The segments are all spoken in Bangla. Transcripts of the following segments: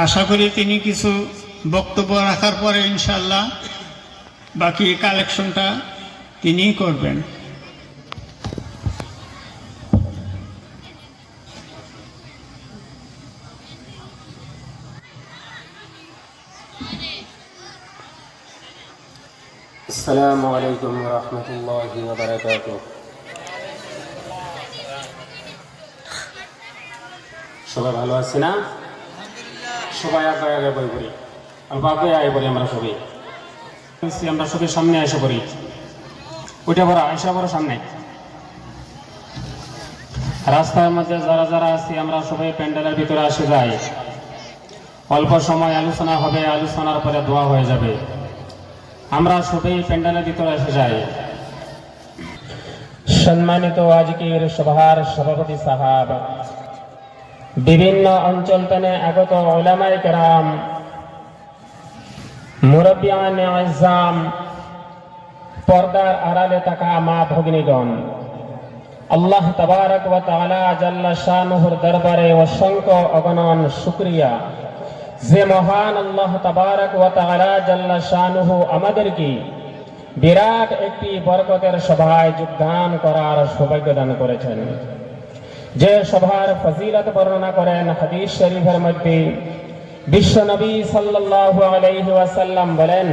আশা করি তিনি কিছু বক্তব্য রাখার পরে ইনশাআল্লাহ বাকি কালেকশনটা তিনিই করবেন। আসসালামু আলাইকুম ওয়া রাহমাতুল্লাহি ওয়া বারাকাতুহু। সবাই ভালো আছে না? সবাই আগে আগে বই পড়ি, অল্প আগে আগে পড়ি। আমরা সবাই সামনে এসে পড়ি। ওইটা বড় আয়সা বড় সামনে। রাস্তার মধ্যে যারা যারা আছি আমরা সবাই প্যান্ডেলের ভিতরে আসে যাই। অল্প সময় আলোচনা হবে, আলোচনার পরে দোয়া হয়ে যাবে। আমরা সবাই প্যান্ডেলের ভিতরে এসে যাই। সম্মানিত আজকের সভার সভাপতি সাহাব, বিভিন্ন অঞ্চল থেকে আগত উলামায়ে কেরাম, মুরব্বিয়ানে আযম, পর্দার আড়ালে থাকা মা ভগিনীগণ, আল্লাহ তাবারক ওয়া তাআলা জাল্লা শানুহুর দরবারে অসংখ্য অগণন শুকরিয়া যে মহান আল্লাহ তাবারক ওয়া তাআলা জাল্লা শানুহু আমাদেরকে বিরাট একটি বরকতের সভায় যোগদান করার সৌভাগ্য দান করেছেন। যে সভার ফজিলত বর্ণনা করেন হাদিস শরীফের মধ্যে বিশ্ব নবী সাল্লাল্লাহু আলাইহি ওয়াসাল্লাম বলেন,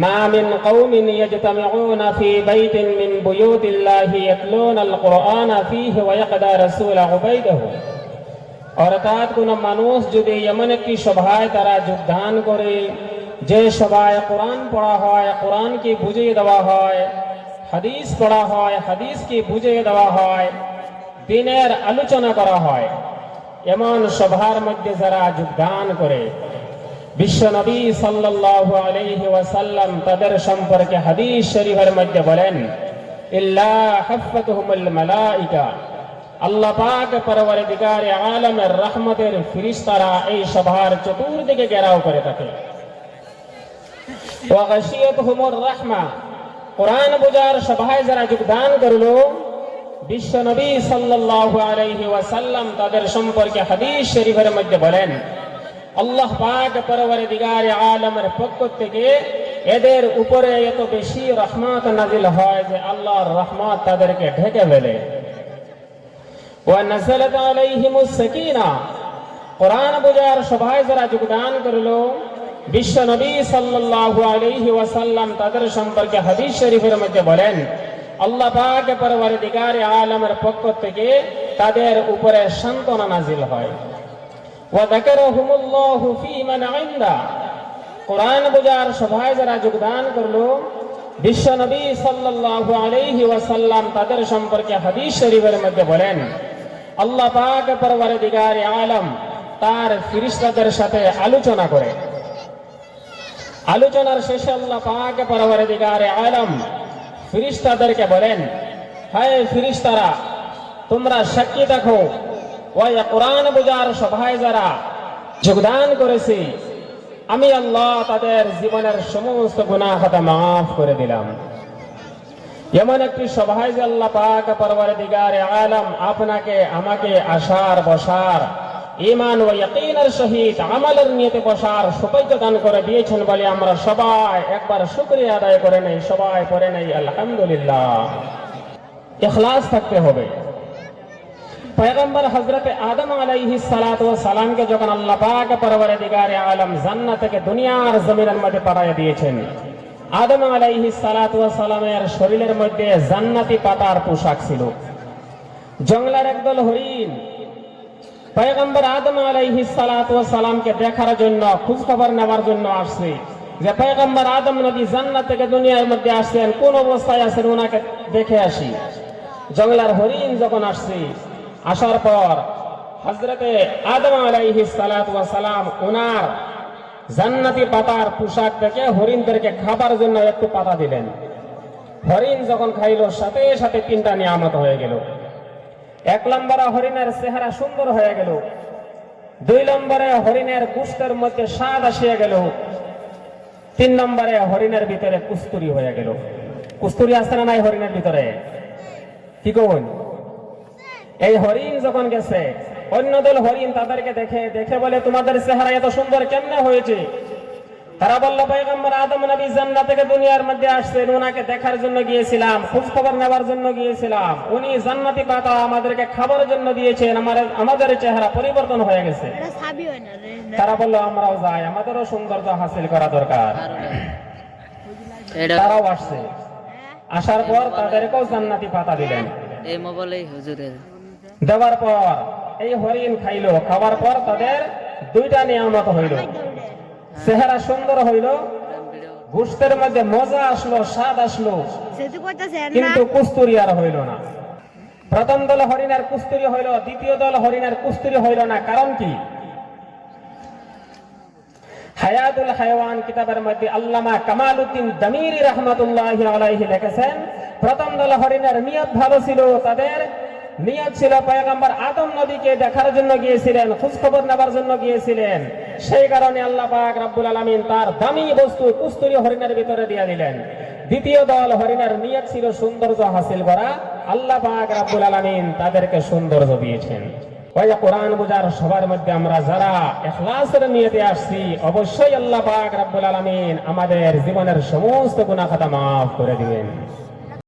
মা মিন কওমিন ইয়াজতামিউনা ফি বাইতিন মিন বুয়ুতিল্লাহি ইয়াতলুনাল কুরআনা ফীহি ওয়া ইয়াকদা রাসূল উবাইদাহু। অর্থাৎ কোন মানুষ যদি এমন একটি সভায় তারা যোগদান করে যে সভায় কোরআন পড়া হয়, কোরআনকে বুঝিয়ে দেওয়া হয়, হাদিস পড়া হয়, হাদিসকে বুঝিয়ে দেওয়া হয়, দিনের আলোচনা করা হয়, এমন সভার মধ্যে যারা যোগদান করে বিশ্ব নবী সাল্লাল্লাহু আলাইহি ওয়াসাল্লাম তাদের সম্পর্কে হাদিস শরীফের মধ্যে বলেন, ইল্লা হাফাতুহুমুল মালাইকা, আল্লাহ পাক পরওয়ারদিগারে আলমের রহমতের ফেরেশতারা এই সভার চতুর্দিকে ঘেরাও করে থাকে। ওয়া গাশিয়াতুহুমুর রাহমা, কোরআন বুঝার সভায় যারা যোগদান করলো বিশ্ব নবী সাল্লাল্লাহু আলাইহি ওয়াসাল্লাম তাদের সম্পর্কে হাদিস শরীফের মধ্যে বলেন, আল্লাহ পাক পরওয়ারদিগারে আলমের পক্ষ থেকে এদের উপরে এত বেশি রহমত নাজিল হয় যে আল্লাহর রহমত তাদেরকে ঢেকে ফেলে। ওয়া নাযালাত আলাইহিমুস সাকিনা, কোরআন বুঝার সভায় যারা যোগদান করলো বিশ্ব নবী সাল্লাল্লাহু আলাইহি ওয়াসাল্লাম তাদের সম্পর্কে হাদিস শরীফের মধ্যে বলেন, আল্লাহ পাক পরওয়ারদিগারে আলমের পক্ষ থেকে তাদের উপরে সান্ত্বনা নাজিল হয়। ওয়া যাকারাহুমুল্লাহু ফী মান ইনদা, কোরআন বুঝার সভায় যারা যোগদান করলো বিশ্ব নবী সাল্লাল্লাহু আলাইহি ওয়াসাল্লাম তাদের সম্পর্কে হাদিস শরীফের মধ্যে বলেন, আল্লাহ পাক পরওয়ারদিগারে আলম তার ফেরেশতাদের সাথে আলোচনা করে। আলোচনার শেষে আল্লাহ পাক পরওয়ারদিগারে আলম ফেরেশতাদেরকে বলেন, হায় ফেরেশতারা, তোমরা সাক্ষী দেখো ওই কোরআন বুঝার সভায় যারা যোগদান করেছে আমি আল্লাহ তাদের জীবনের সমস্ত গুনাহ খাতা মাফ করে দিলাম। এমন একটি সভায় যে আল্লাহ পাক পরওয়ারদিগারে আলম আপনাকে আমাকে আসার বসার ঈমান ও ইয়াকিনের সহিত আমলের নিয়তে বসার সৌভাগ্য দান করে দিয়েছেন বলে আমরা সবাই একবার শুকরিয়া আদায় করে নেই। সবাই পড়ে নেই আলহামদুলিল্লাহ। ইখলাস থাকতে হবে। পয়গম্বর হযরতে আদম আলাইহিস সালাতু ওয়াস সালামকে যখন আল্লাহ পাক পরওয়ারদিগারে আলম জান্নাত থেকে দুনিয়ার জমিনের মধ্যে পাঠিয়ে দিয়েছেন, আদম আলাইহিস সালাতু ওয়াস সালামের শরীরের মধ্যে জান্নাতি পাতার পোশাক ছিল। জঙ্গলের একদল হরিণ পয়গম্বর আদম আলাইহিস সালাতু ওয়াস সালামকে দেখার জন্য খোঁজ খবর নেওয়ার জন্য আসছে যে পয়গম্বর আদম নবী জান্নাত থেকে দুনিয়ার মধ্যে আসছেন, কোন অবস্থায় আছেন ওনাকে দেখে আসি। জঙ্গলের হরিণ যখন আসছে, আসার পর হযরতে আদম আলাইহিস সালাতু ওয়াস সালাম ওনার জান্নাতি পাতার পোশাক দেখে হরিণদেরকে খাবার জন্য একটু পাতা দিলেন। হরিণ যখন খাইল সাথে সাথে তিনটা নিয়ামত হয়ে গেল। এক নম্বরে হরিণের চেহারা সুন্দর হয়ে গেল, দুই নম্বরে হরিণের গোশতের মধ্যে স্বাদ আসিয়া গেল, তিন নম্বরে হরিণের ভিতরে কুস্তুরি হয়ে গেল। কুস্তুরি আসছে না নাই হরিণের ভিতরে? কি কোন এই হরিণ যখন গেছে অন্য দল হরিণ তাদেরকে দেখে দেখে বলে, তোমাদের চেহারা এত সুন্দর কেমনে হয়েছে? তারা বলল, পয়গম্বর আদম নবী জান্নাত থেকে দুনিয়ার মধ্যে আসছেন, ওনাকে দেখার জন্য গিয়েছিলাম, খোঁজ খবর নেওয়ার জন্য গিয়েছিলাম, উনি জান্নাতি পাতা আমাদেরকে খাবার জন্য দিয়েছেন, আমাদের চেহারা পরিবর্তন হয়ে গেছে। তারা বলল, আমরাও যাই, আমাদেরও সৌন্দর্য হাসিল করা দরকার। তারাও আসছে, আসার পর তাদেরকেও জান্নাতি পাতা দিলেন। এই মোবাইলেই হুজুরের দেওয়ার পর এই হরিণ খাইলো, খাওয়ার পর তাদের দুইটা নিয়ামত হইল, চেহারা সুন্দর হইল, গোশতের মধ্যে মজা আসলো, স্বাদ আসলো, কিন্তু কুস্তুরি আর হইল না। প্রথম দল হরিণের কুস্তুরি হইল, দ্বিতীয় দল হরিণের কুস্তুরি হইল না। কারণ কি? হায়াতুল হায়াওয়ান কিতাবের মধ্যে আল্লামা কামালউদ্দিন দামিরি রাহমাতুল্লাহি আলাইহি লিখেছেন, প্রথম দল হরিণের নিয়ত ভালো ছিল, তাদের নিয়ত ছিল পয়গম্বর আদম নবীকে দেখার জন্য গিয়েছিলেন, খোঁজ খবর নেবার জন্য গিয়েছিলেন, সেই কারণে আল্লাহ পাক রব্বুল আলামিন তার দামি বস্তু কুস্তুরি হরিণের ভিতরে দিয়ে দিলেন। দ্বিতীয় দল হরিণের নিয়ত ছিল সৌন্দর্য হাসিল করা, আল্লাহ পাক রব্বুল আলামিন তাদেরকে সৌন্দর্য দিয়েছেন। ওই কোরআন বুঝার সবার মধ্যে আমরা যারা ইখলাসের নিয়তে আসছি, অবশ্যই আল্লাহ পাক রব্বুল আলামিন আমাদের জীবনের সমস্ত গুনাহ খাতা মাফ করে দিবেন।